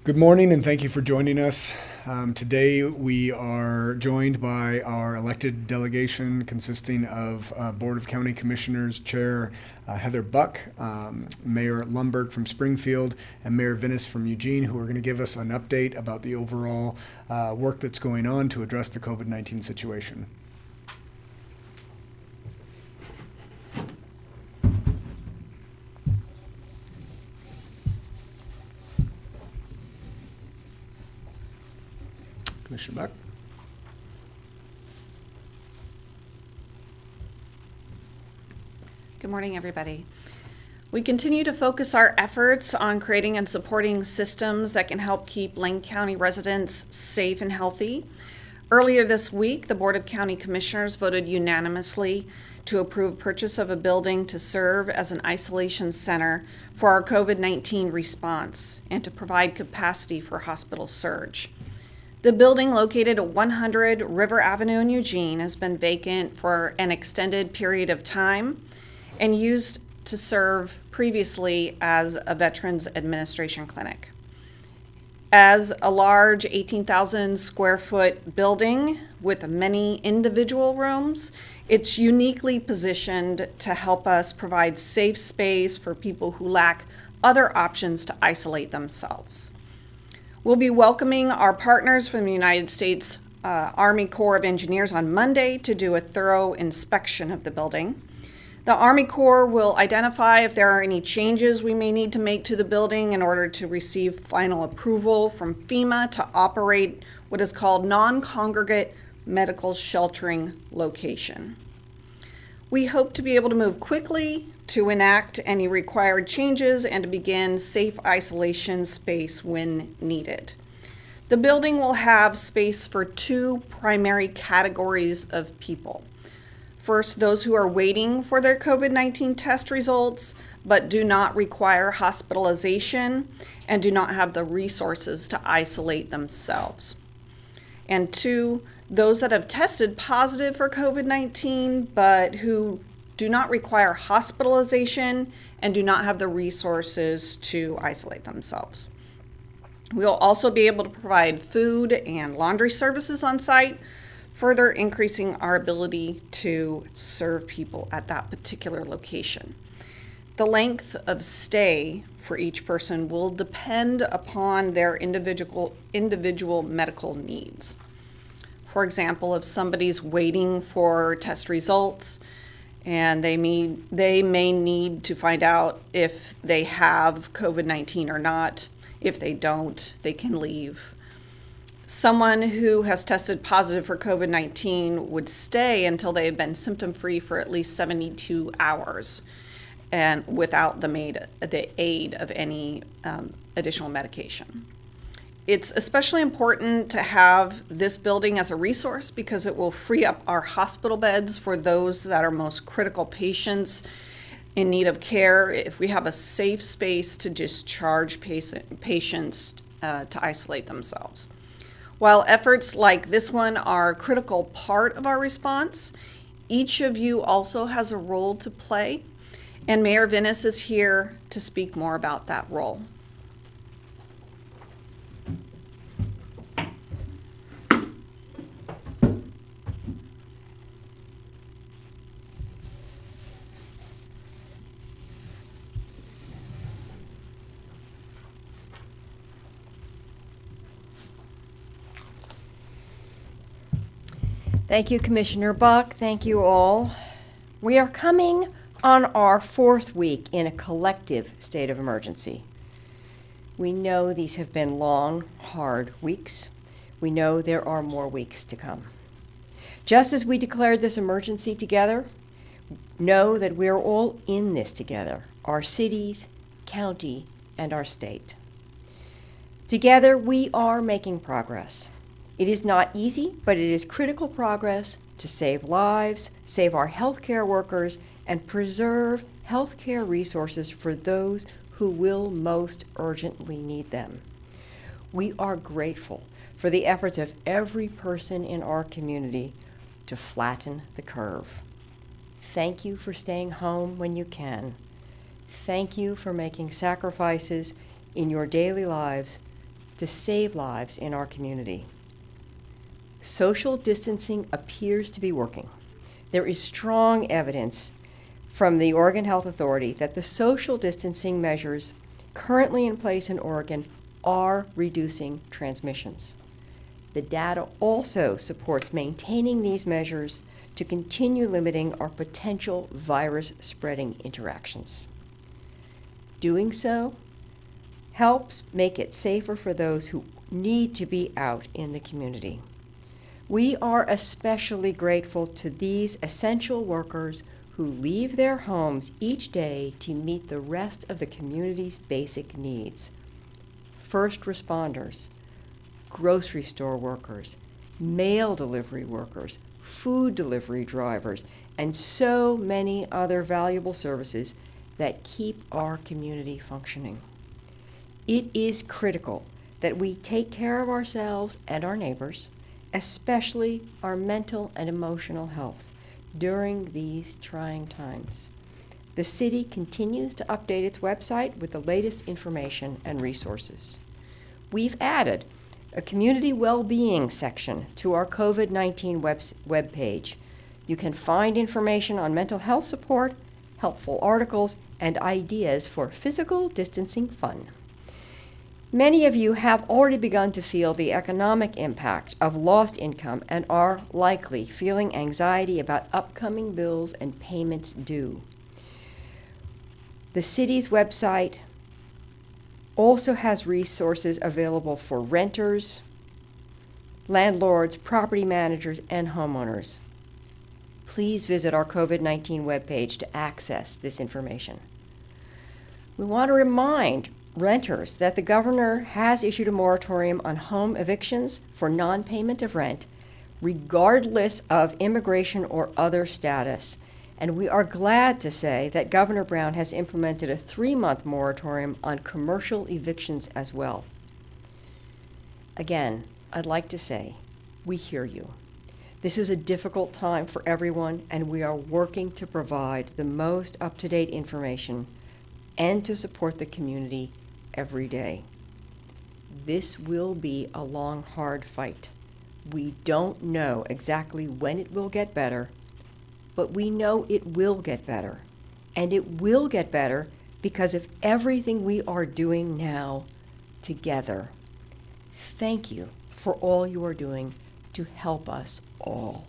Good morning, and thank you for joining us. Today we are joined by our elected delegation consisting of Board of County Commissioners Chair Heather Buck, Mayor Lumbert from Springfield, and Mayor Vinnis from Eugene, who are going to give us an update about the overall work that's going on to address the COVID-19 situation. Commissioner Buck. Good morning, everybody. We continue to focus our efforts on creating and supporting systems that can help keep Lane County residents safe and healthy. Earlier this week, the Board of County Commissioners voted unanimously to approve purchase of a building to serve as an isolation center for our COVID-19 response and to provide capacity for hospital surge. The building, located at 100 River Avenue in Eugene, has been vacant for an extended period of time and used to serve previously as a Veterans Administration clinic. As a large 18,000 square foot building with many individual rooms, it's uniquely positioned to help us provide safe space for people who lack other options to isolate themselves. We'll be welcoming our partners from the United States Army Corps of Engineers on Monday to do a thorough inspection of the building. The Army Corps will identify if there are any changes we may need to make to the building in order to receive final approval from FEMA to operate what is called non-congregate medical sheltering location. We hope to be able to move quickly to enact any required changes and to begin safe isolation space when needed. The building will have space for two primary categories of people. First, those who are waiting for their COVID-19 test results but do not require hospitalization and do not have the resources to isolate themselves. And two, those that have tested positive for COVID-19 but who do not require hospitalization and do not have the resources to isolate themselves. We'll also be able to provide food and laundry services on site, further increasing our ability to serve people at that particular location. The length of stay for each person will depend upon their individual medical needs. For example, if somebody's waiting for test results and they may need to find out if they have COVID-19 or not. If they don't, they can leave. Someone who has tested positive for COVID-19 would stay until they had been symptom-free for at least 72 hours and without the aid of any additional medication. It's especially important to have this building as a resource because it will free up our hospital beds for those that are most critical patients in need of care. If we have a safe space to discharge patients to isolate themselves. While efforts like this one are a critical part of our response, each of you also has a role to play, and Mayor Vinnis is here to speak more about that role. Thank you, Commissioner Buck. Thank you all. We are coming on our fourth week in a collective state of emergency. We know these have been long, hard weeks. We know there are more weeks to come. Just as we declared this emergency together, know that we're all in this together, our cities, county, and our state. Together, we are making progress. It is not easy, but it is critical progress to save lives, save our healthcare workers, and preserve healthcare resources for those who will most urgently need them. We are grateful for the efforts of every person in our community to flatten the curve. Thank you for staying home when you can. Thank you for making sacrifices in your daily lives to save lives in our community. Social distancing appears to be working. There is strong evidence from the Oregon Health Authority that the social distancing measures currently in place in Oregon are reducing transmissions. The data also supports maintaining these measures to continue limiting our potential virus-spreading interactions. Doing so helps make it safer for those who need to be out in the community. We are especially grateful to these essential workers who leave their homes each day to meet the rest of the community's basic needs. First responders, grocery store workers, mail delivery workers, food delivery drivers, and so many other valuable services that keep our community functioning. It is critical that we take care of ourselves and our neighbors, especially our mental and emotional health, during these trying times. The city continues to update its website with the latest information and resources. We've added a community well-being section to our COVID-19 webpage. You can find information on mental health support, helpful articles, and ideas for physical distancing fun. Many of you have already begun to feel the economic impact of lost income and are likely feeling anxiety about upcoming bills and payments due. The city's website also has resources available for renters, landlords, property managers, and homeowners. Please visit our COVID-19 webpage to access this information. We want to remind renters that the governor has issued a moratorium on home evictions for non-payment of rent, regardless of immigration or other status. And we are glad to say that Governor Brown has implemented a 3-month moratorium on commercial evictions as well. Again, I'd like to say, we hear you. This is a difficult time for everyone, and we are working to provide the most up-to-date information and to support the community every day. This will be a long, hard fight. We don't know exactly when it will get better, but we know it will get better. And it will get better because of everything we are doing now together. Thank you for all you are doing to help us all.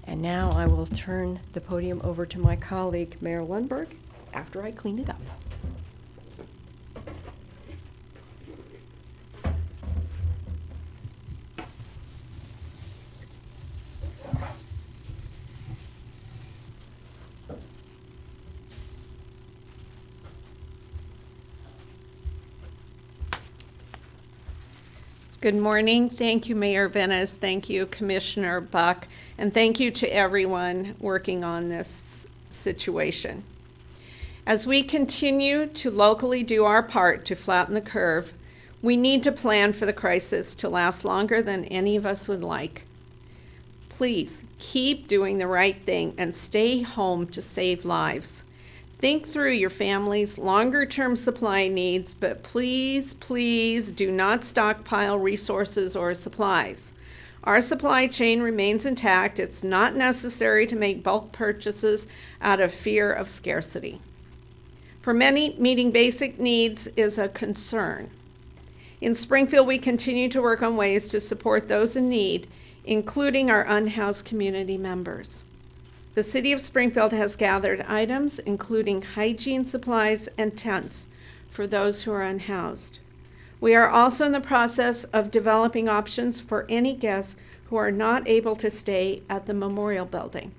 And now I will turn the podium over to my colleague, Mayor Lundberg, after I clean it up. Good morning. Thank you, Mayor Venice. Thank you, Commissioner Buck. And thank you to everyone working on this situation. As we continue to locally do our part to flatten the curve, we need to plan for the crisis to last longer than any of us would like. Please keep doing the right thing and stay home to save lives. Think through your family's longer-term supply needs, but please, please do not stockpile resources or supplies. Our supply chain remains intact. It's not necessary to make bulk purchases out of fear of scarcity. For many, meeting basic needs is a concern. In Springfield, we continue to work on ways to support those in need, including our unhoused community members. The City of Springfield has gathered items, including hygiene supplies and tents, for those who are unhoused. We are also in the process of developing options for any guests who are not able to stay at the Memorial Building.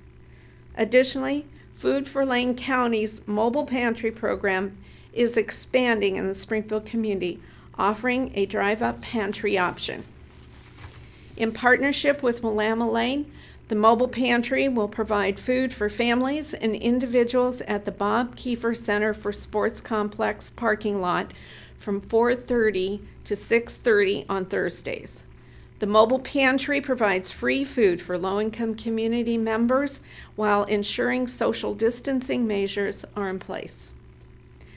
Additionally, Food for Lane County's mobile pantry program is expanding in the Springfield community, offering a drive-up pantry option. In partnership with Willamette Lane, the mobile pantry will provide food for families and individuals at the Bob Kiefer Center for Sports Complex parking lot from 4:30 to 6:30 on Thursdays. The mobile pantry provides free food for low-income community members while ensuring social distancing measures are in place.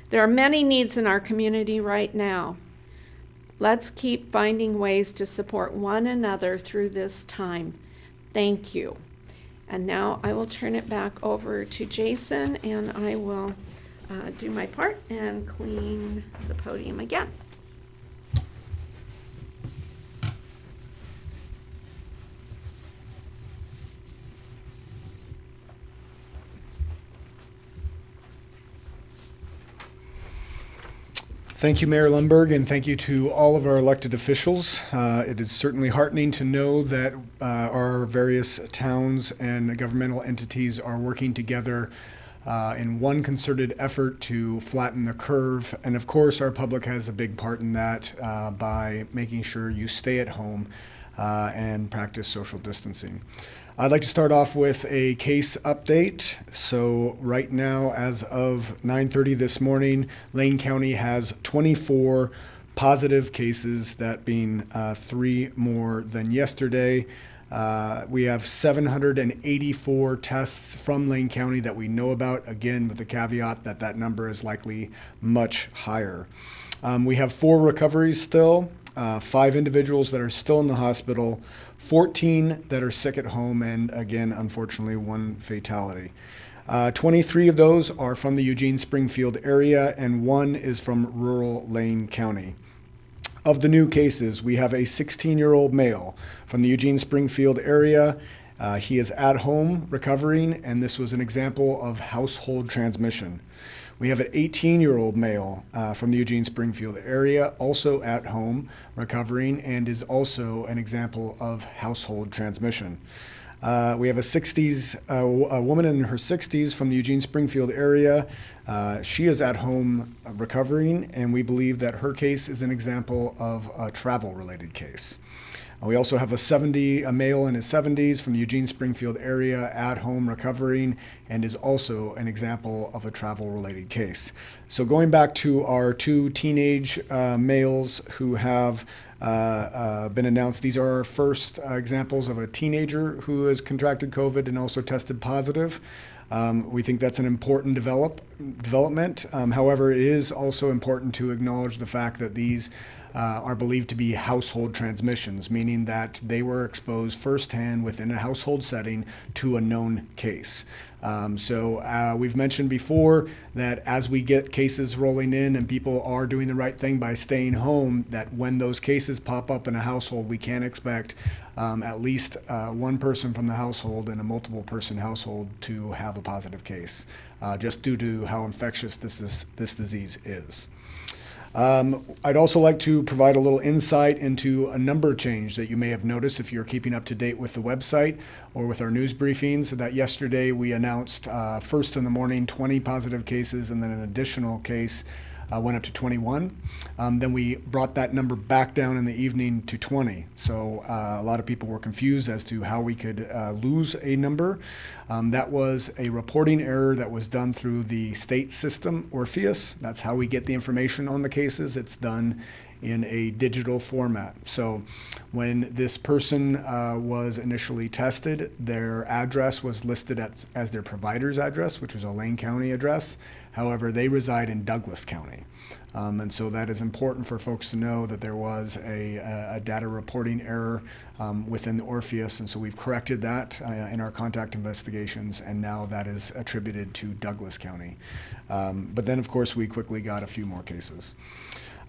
There are many needs in our community right now. Let's keep finding ways to support one another through this time. Thank you. And now I will turn it back over to Jason, and I will do my part and clean the podium again. Thank you, Mayor Lundberg, and thank you to all of our elected officials. It is certainly heartening to know that our various towns and governmental entities are working together in one concerted effort to flatten the curve. And of course, our public has a big part in that by making sure you stay at home and practice social distancing. I'd like to start off with a case update. So right now, as of 9:30 this morning, Lane County has 24 positive cases, that being 3 more than yesterday. We have 784 tests from Lane County that we know about, again, with the caveat that that number is likely much higher. We have 4 recoveries still, 5 individuals that are still in the hospital, 14 that are sick at home, and again, unfortunately, 1 fatality. 23 of those are from the Eugene-Springfield area, and 1 is from rural Lane County. Of the new cases, we have a 16-year-old male from the Eugene-Springfield area. He is at home recovering, and this was an example of household transmission. We have an 18-year-old male from the Eugene-Springfield area, also at home recovering, and is also an example of household transmission. We have a woman in her 60s from the Eugene-Springfield area. She is at home recovering, and we believe that her case is an example of a travel-related case. We also have a male in his 70s from the Eugene-Springfield area at home recovering, and is also an example of a travel-related case. So going back to our 2 teenage males who have been announced, these are our first examples of a teenager who has contracted COVID and also tested positive. We think that's an important development. However, it is also important to acknowledge the fact that these are believed to be household transmissions, meaning that they were exposed firsthand within a household setting to a known case. So we've mentioned before that as we get cases rolling in and people are doing the right thing by staying home, that when those cases pop up in a household, we can expect at least 1 person from the household in a multiple person household to have a positive case, just due to how infectious this disease is. I'd also like to provide a little insight into a number change that you may have noticed if you're keeping up to date with the website or with our news briefings. That yesterday we announced first in the morning 20 positive cases, and then an additional case went up to 21. Then we brought that number back down in the evening to 20. So a lot of people were confused as to how we could lose a number. That was a reporting error that was done through the state system, Orpheus. That's how we get the information on the cases. It's done in a digital format. So when this person was initially tested, their address was listed as their provider's address, which was a Lane County address. However, they reside in Douglas County. And so that is important for folks to know that there was a data reporting error within the Orpheus, and so we've corrected that in our contact investigations, and now that is attributed to Douglas County. But then, of course, we quickly got a few more cases.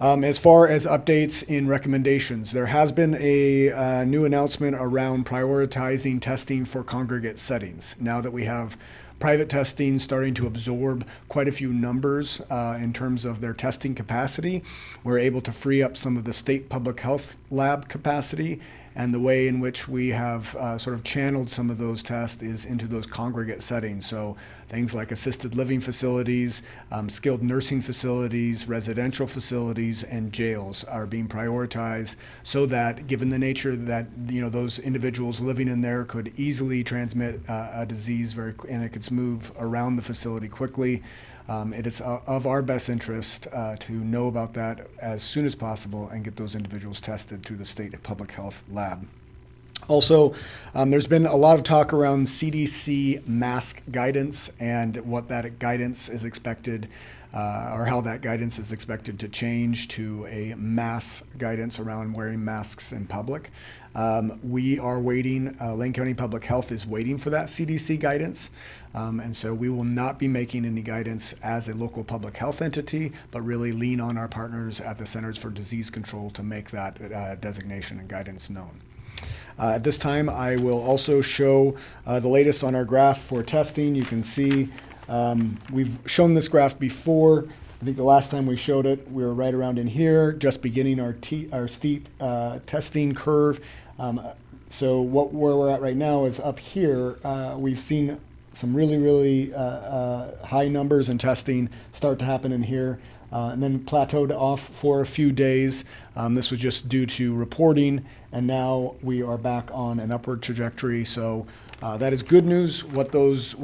As far as updates in recommendations, there has been a new announcement around prioritizing testing for congregate settings. Now that we have private testing starting to absorb quite a few numbers in terms of their testing capacity, we're able to free up some of the state public health lab capacity, and the way in which we have sort of channeled some of those tests is into those congregate settings. So things like assisted living facilities, skilled nursing facilities, residential facilities, and jails are being prioritized, so that given the nature that those individuals living in there could easily transmit a disease and it could move around the facility quickly. It is of our best interest to know about that as soon as possible and get those individuals tested through the state public health lab. Also, there's been a lot of talk around CDC Mask Guidance and what that guidance is expected, or how that guidance is expected to change to a mass guidance around wearing masks in public. We are waiting, Lane County Public Health is waiting for that CDC guidance. And so we will not be making any guidance as a local public health entity, but really lean on our partners at the Centers for Disease Control to make that designation and guidance known. At this time, I will also show the latest on our graph for testing. You can see we've shown this graph before. I think the last time we showed it, we were right around in here, just beginning our steep testing curve. So where we're at right now is up here. We've seen some really high numbers in testing start to happen in here. And then plateaued off for a few days. This was just due to reporting, and now we are back on an upward trajectory. So that is good news. What those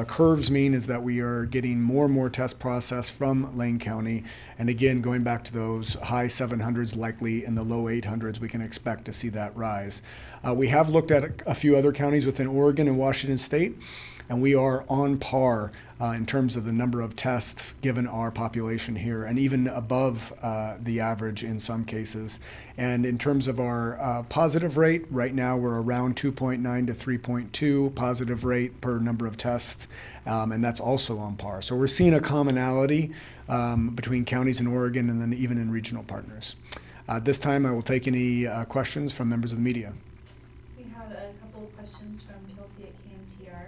curves mean is that we are getting more and more tests processed from Lane County, and again, going back to those high 700s, likely in the low 800s, we can expect to see that rise. We have looked at a few other counties within Oregon and Washington State, and we are on par in terms of the number of tests given our population here, and even above the average in some cases. And in terms of our positive rate, right now we're around 2.9 to 3.2 positive rate per number of tests, and that's also on par. So we're seeing a commonality between counties in Oregon and then even in regional partners. This time I will take any questions from members of the media. We have a couple of questions from Kelsey at KMTR.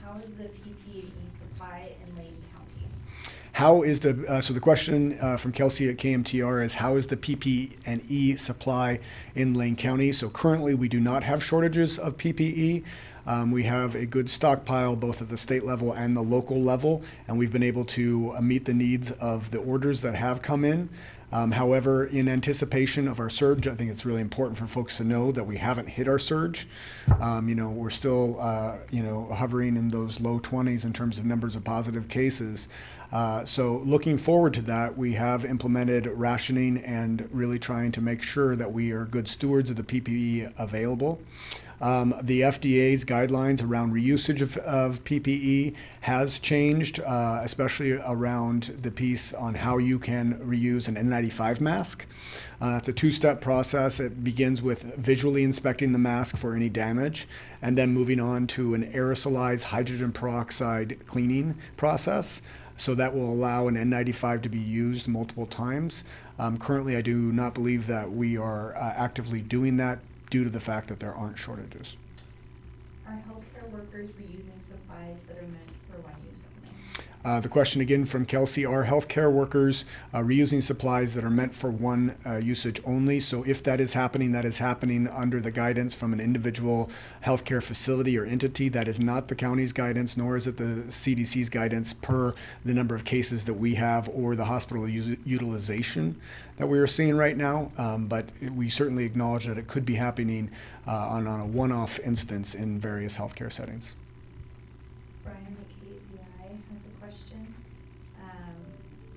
How is the PPE supply in Lane County? How is the so the question from Kelsey at KMTR is, how is the PPE supply in Lane County? So currently we do not have shortages of PPE. We have a good stockpile both at the state level and the local level, and we've been able to meet the needs of the orders that have come in. However, in anticipation of our surge, I think it's really important for folks to know that we haven't hit our surge. We're still, hovering in those low 20s in terms of numbers of positive cases. So looking forward to that, we have implemented rationing and really trying to make sure that we are good stewards of the PPE available. The FDA's guidelines around reusage of PPE has changed, especially around the piece on how you can reuse an N95 mask. It's a two-step process. It begins with visually inspecting the mask for any damage, and then moving on to an aerosolized hydrogen peroxide cleaning process. So that will allow an N95 to be used multiple times. Currently, I do not believe that we are actively doing that, due to the fact that there aren't shortages. Are healthcare workers reusing supplies that are meant for one use only? The question again from Kelsey, are healthcare workers reusing supplies that are meant for one usage only? So if that is happening under the guidance from an individual healthcare facility or entity. That is not the county's guidance, nor is it the CDC's guidance per the number of cases that we have or the hospital utilization that we are seeing right now. But we certainly acknowledge that it could be happening on a one-off instance in various healthcare settings. Brian at KZI has a question.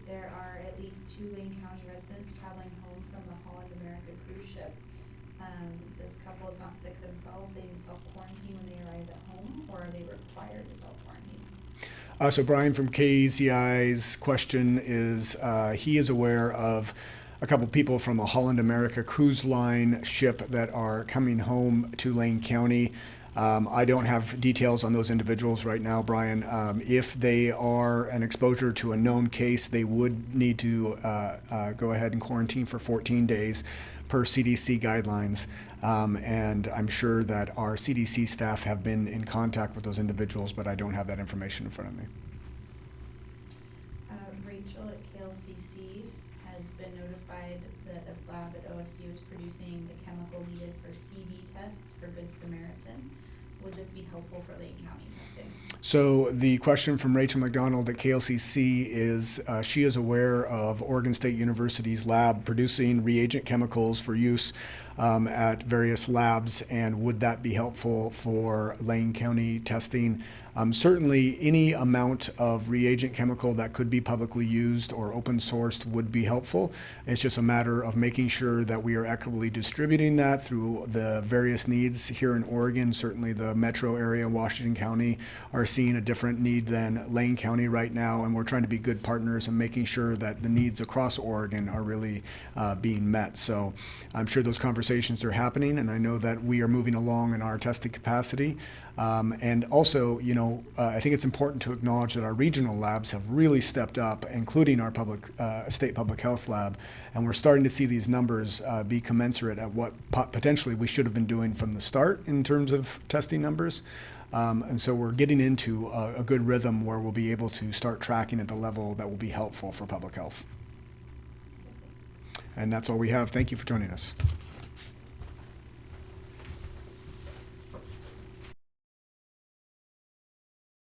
There are at least 2 Lane County residents traveling home from the Holland America cruise ship. This couple is not sick themselves. They self-quarantine when they arrive at home, or are they required to self-quarantine? So Brian from KZI's question is, he is aware of a couple people from a Holland America cruise line ship that are coming home to Lane County. I don't have details on those individuals right now, Brian. If they are an exposure to a known case, they would need to go ahead and quarantine for 14 days per CDC guidelines. And I'm sure that our CDC staff have been in contact with those individuals, but I don't have that information in front of me. Rachel at KLCC has been notified that a lab at OSU is producing the chemical needed for CV tests for Good Samaritan. Would this be helpful for Lane County testing? So the question from Rachel McDonald at KLCC is, she is aware of Oregon State University's lab producing reagent chemicals for use at various labs, and would that be helpful for Lane County testing? Certainly, any amount of reagent chemical that could be publicly used or open sourced would be helpful. It's just a matter of making sure that we are equitably distributing that through the various needs here in Oregon. Certainly, the metro area, Washington County, are seeing a different need than Lane County right now, and we're trying to be good partners and making sure that the needs across Oregon are really being met. So I'm sure those conversations are happening, and I know that we are moving along in our testing capacity. And also, I think it's important to acknowledge that our regional labs have really stepped up, including our state public health lab, and we're starting to see these numbers be commensurate at what potentially we should have been doing from the start in terms of testing numbers. And so we're getting into a good rhythm where we'll be able to start tracking at the level that will be helpful for public health. And that's all we have. Thank you for joining us.